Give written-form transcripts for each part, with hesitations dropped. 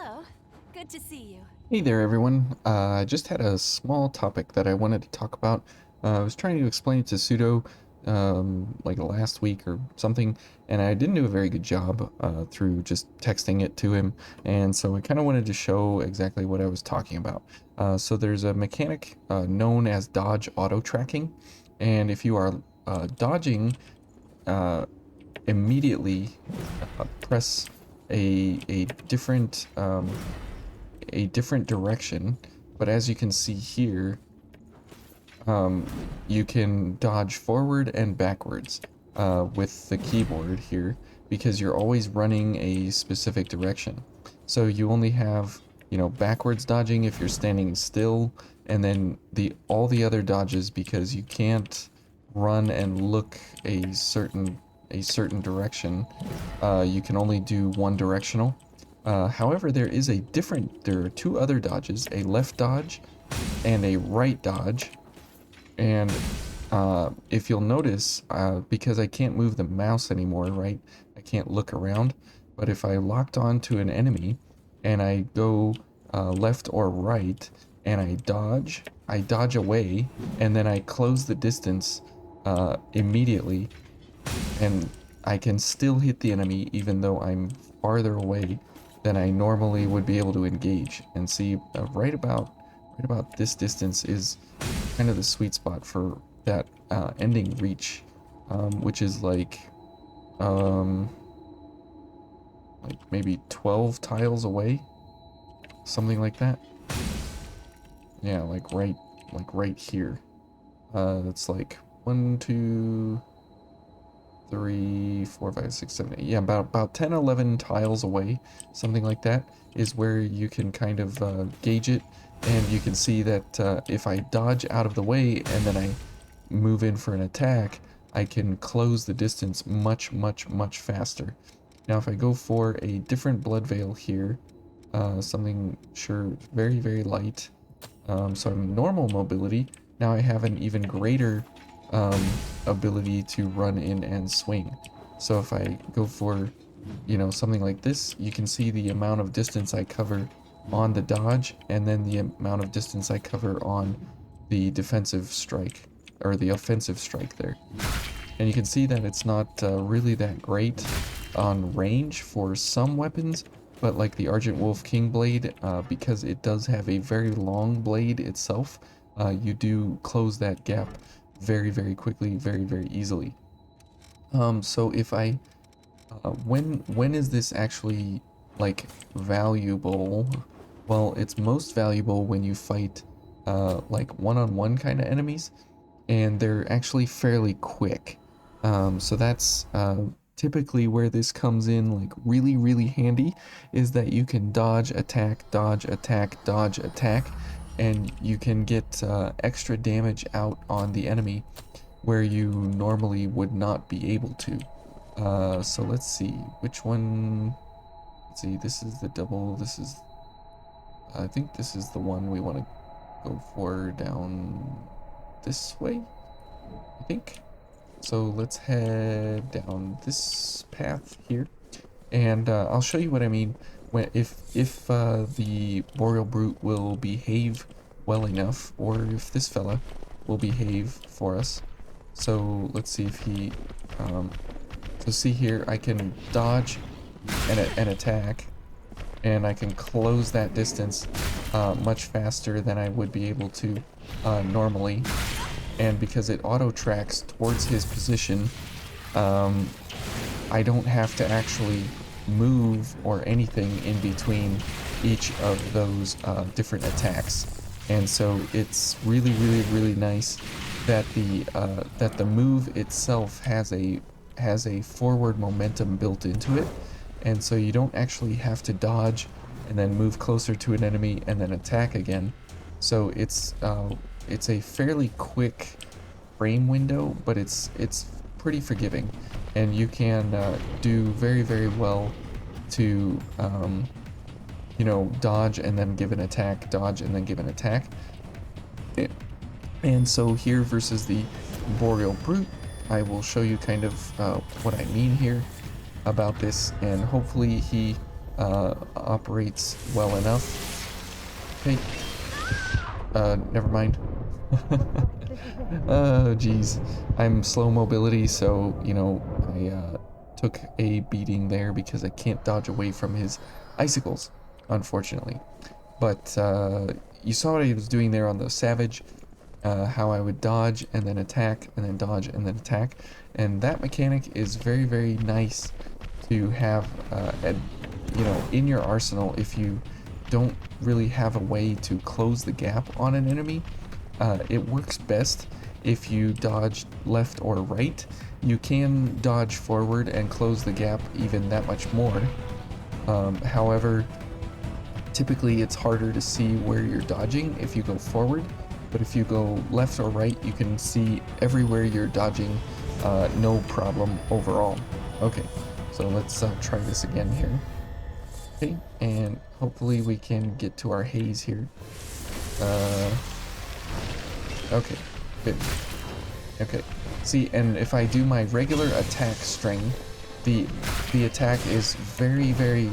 Hello. Good to see you. Hey there, everyone. I just had a small topic that I wanted to talk about. I was trying to explain it to Pseudo like last week or something, and I didn't do a very good job through just texting it to him, and so I kind of wanted to show exactly what I was talking about. So there's a mechanic known as dodge auto tracking, and if you are dodging uh, immediately, press a different direction, but as you can see here, you can dodge forward and backwards with the keyboard here because you're always running a specific direction. So you only have, backwards dodging if you're standing still, and then all the other dodges because you can't run and look a certain direction. You can only do one directional. However, there are two other dodges, a left dodge and a right dodge. And if you'll notice, because I can't move the mouse anymore, right? I can't look around. But if I locked on to an enemy and I go left or right and I dodge away, and then I close the distance immediately, and I can still hit the enemy even though I'm farther away than I normally would be able to engage. And see, right about this distance is kind of the sweet spot for that ending reach, which is um, like maybe 12 tiles away, something like that. Yeah, like right here. That's like 1, 2, 3, 4, 5, 6, 7, 8. Yeah, about 10, 11 tiles away, something like that, is where you can kind of gauge it. And you can see that if I dodge out of the way and then I move in for an attack, I can close the distance much, much, much faster. Now, if I go for a different blood veil here, something sure very, very light, so I'm normal mobility. Now I have an even greater ability to run in and swing. So if I go for, something like this, you can see the amount of distance I cover on the dodge, and then the amount of distance I cover on the defensive strike, or the offensive strike there. And you can see that it's not really that great on range for some weapons, but like the Argent Wolf King Blade, because it does have a very long blade itself, you do close that gap very, very quickly, very, very easily. So if I, when is this actually like valuable? Well, it's most valuable when you fight like one-on-one kind of enemies, and they're actually fairly quick. So that's typically where this comes in, like really, really handy, is that you can dodge, attack, dodge, attack, dodge, attack, and you can get extra damage out on the enemy where you normally would not be able to. So let's see, which one, let's see, this is the double, I think this is the one we want to go for down this way, I think. So let's head down this path here, and I'll show you what I mean when if the Boreal Brute will behave well enough, or if this fella will behave for us. So let's see if he. So see here, I can dodge and attack, and I can close that distance much faster than I would be able to normally. And because it auto tracks towards his position, I don't have to actually move or anything in between each of those different attacks. And so it's really, really, really nice that the move itself has a forward momentum built into it, and so you don't actually have to dodge and then move closer to an enemy and then attack again. So it's a fairly quick frame window, but it's pretty forgiving, and you can do very, very well to dodge and then give an attack, dodge and then give an attack. And so here versus the Boreal Brute, I will show you kind of what I mean here about this, and hopefully he operates well enough. Okay. Never mind. Oh, geez. I'm slow mobility, so, you know, I took a beating there because I can't dodge away from his icicles, unfortunately. But you saw what I was doing there on the Savage, how I would dodge and then attack and then dodge and then attack. And that mechanic is very, very nice to have, you know, in your arsenal if you don't really have a way to close the gap on an enemy. It works best if you dodge left or right. You can dodge forward and close the gap even that much more. However, typically it's harder to see where you're dodging if you go forward, but if you go left or right, you can see everywhere you're dodging, no problem overall. Okay, so let's try this again here. Okay, and hopefully we can get to our haze here. Okay, good. Okay, see, and if I do my regular attack string, the attack is very, very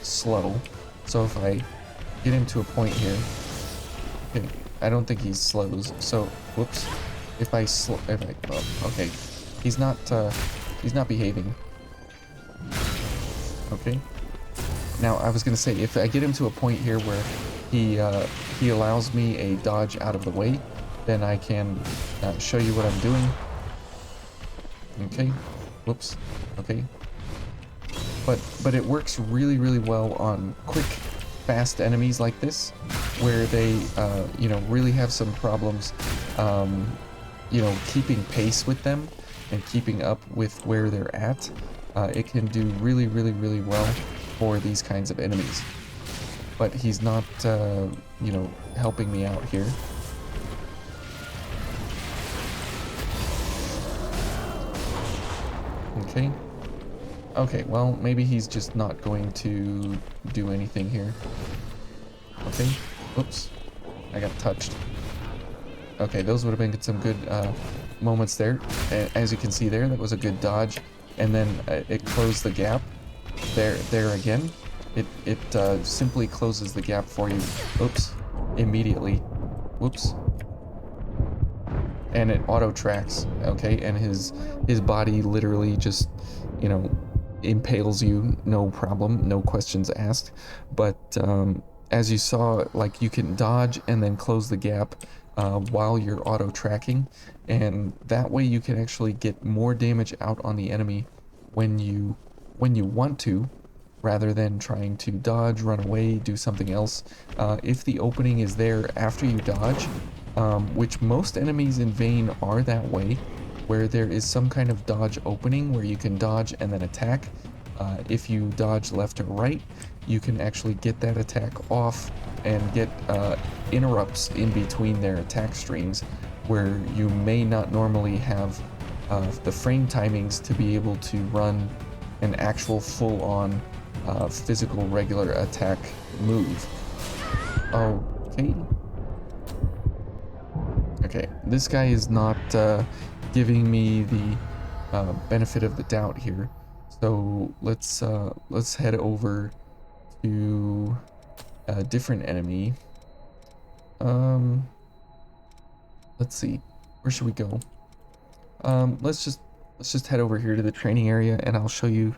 slow. So if I get him to a point here, okay, I don't think he slows. So, whoops. If I oh, okay, he's not behaving. Okay. Now I was gonna say, if I get him to a point here where he allows me a dodge out of the way, then I can show you what I'm doing. Okay. Whoops. Okay. But it works really, really well on quick, fast enemies like this, where they, you know, really have some problems, you know, keeping pace with them and keeping up with where they're at. It can do really, really, really well for these kinds of enemies. But he's not, you know, helping me out here. Okay. Okay, well, maybe he's just not going to do anything here. Okay. Oops. I got touched. Okay, those would have been some good moments there. As you can see there, that was a good dodge. And then it closed the gap. There again. It simply closes the gap for you. Oops. Immediately. Whoops. And it auto tracks, okay, and his body literally just, you know, impales you, no problem, no questions asked. But as you saw, like, you can dodge and then close the gap while you're auto tracking, and that way you can actually get more damage out on the enemy when you want to, rather than trying to dodge, run away, do something else. If the opening is there after you dodge, which most enemies in Vayne are that way, where there is some kind of dodge opening where you can dodge and then attack. If you dodge left or right, you can actually get that attack off and get interrupts in between their attack streams, where you may not normally have the frame timings to be able to run an actual full-on physical regular attack move. Okay. Okay, this guy is not giving me the benefit of the doubt here. So let's head over to a different enemy. Let's see, where should we go? Let's just head over here to the training area, and I'll show you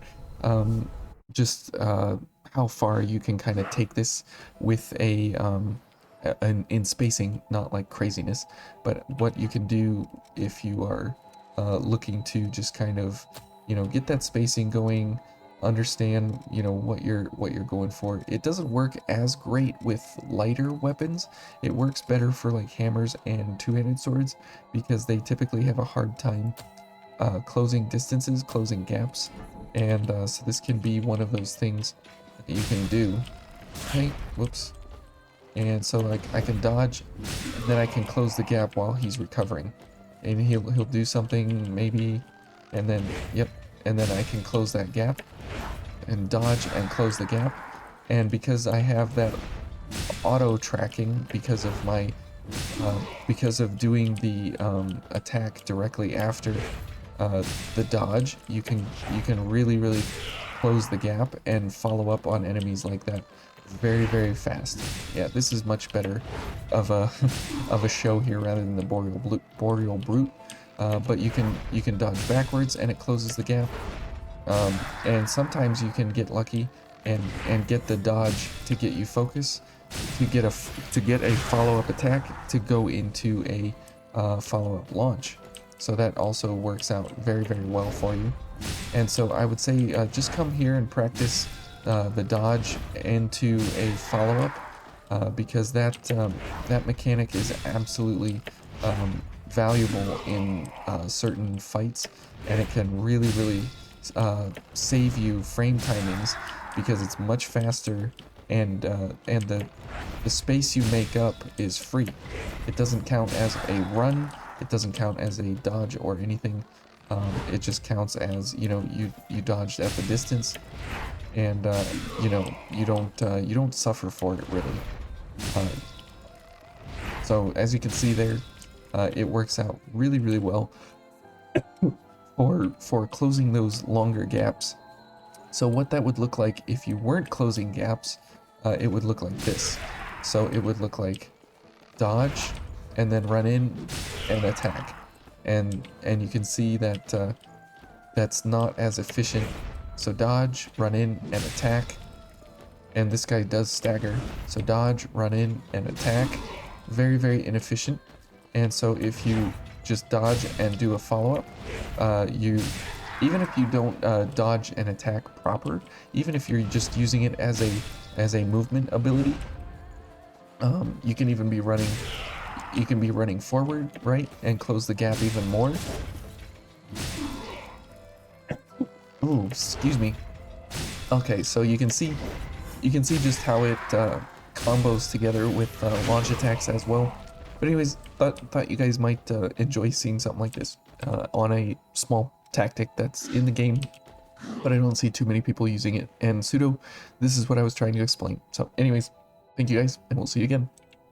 just how far you can kind of take this with a in spacing, not like craziness, but what you can do if you are looking to just kind of, you know, get that spacing going, understand, you know, what you're going for. It doesn't work as great with lighter weapons. It works better for like hammers and two-handed swords, because they typically have a hard time closing distances, closing gaps, and so this can be one of those things that you can do. Okay, whoops. And so like I can dodge, and then I can close the gap while he's recovering, and he'll do something maybe, and then yep, and then I can close that gap and dodge and close the gap. And because I have that auto tracking, because of my because of doing the attack directly after the dodge, you can really close the gap and follow up on enemies like that very, very fast. Yeah, this is much better of a of a show here rather than the Boreal Brute. But you can dodge backwards and it closes the gap. And sometimes you can get lucky and get the dodge to get you focus, to get a follow-up attack to go into a follow-up launch. So that also works out very, very well for you. And so I would say just come here and practice the dodge into a follow-up, because that mechanic is absolutely valuable in certain fights, and it can really, really save you frame timings because it's much faster, and the space you make up is free. It doesn't count as a run. It doesn't count as a dodge or anything. It just counts as, you know, you dodged at the distance, and you know, you don't suffer for it really. So as you can see there, it works out really, really well for closing those longer gaps. So what that would look like if you weren't closing gaps, it would look like this. So it would look like dodge and then run in and attack. And you can see that that's not as efficient. So dodge, run in and attack. And this guy does stagger. So dodge, run in and attack. Very, very inefficient. And so if you just dodge and do a follow-up, even if you don't dodge and attack proper, even if you're just using it as a movement ability, you can even be running. You can be running forward, right, and close the gap even more. Ooh, excuse me. Okay, so you can see just how it combos together with launch attacks as well. But anyways, thought you guys might enjoy seeing something like this on a small tactic that's in the game, but I don't see too many people using it. And Pseudo, this is what I was trying to explain. So anyways, thank you guys, and we'll see you again.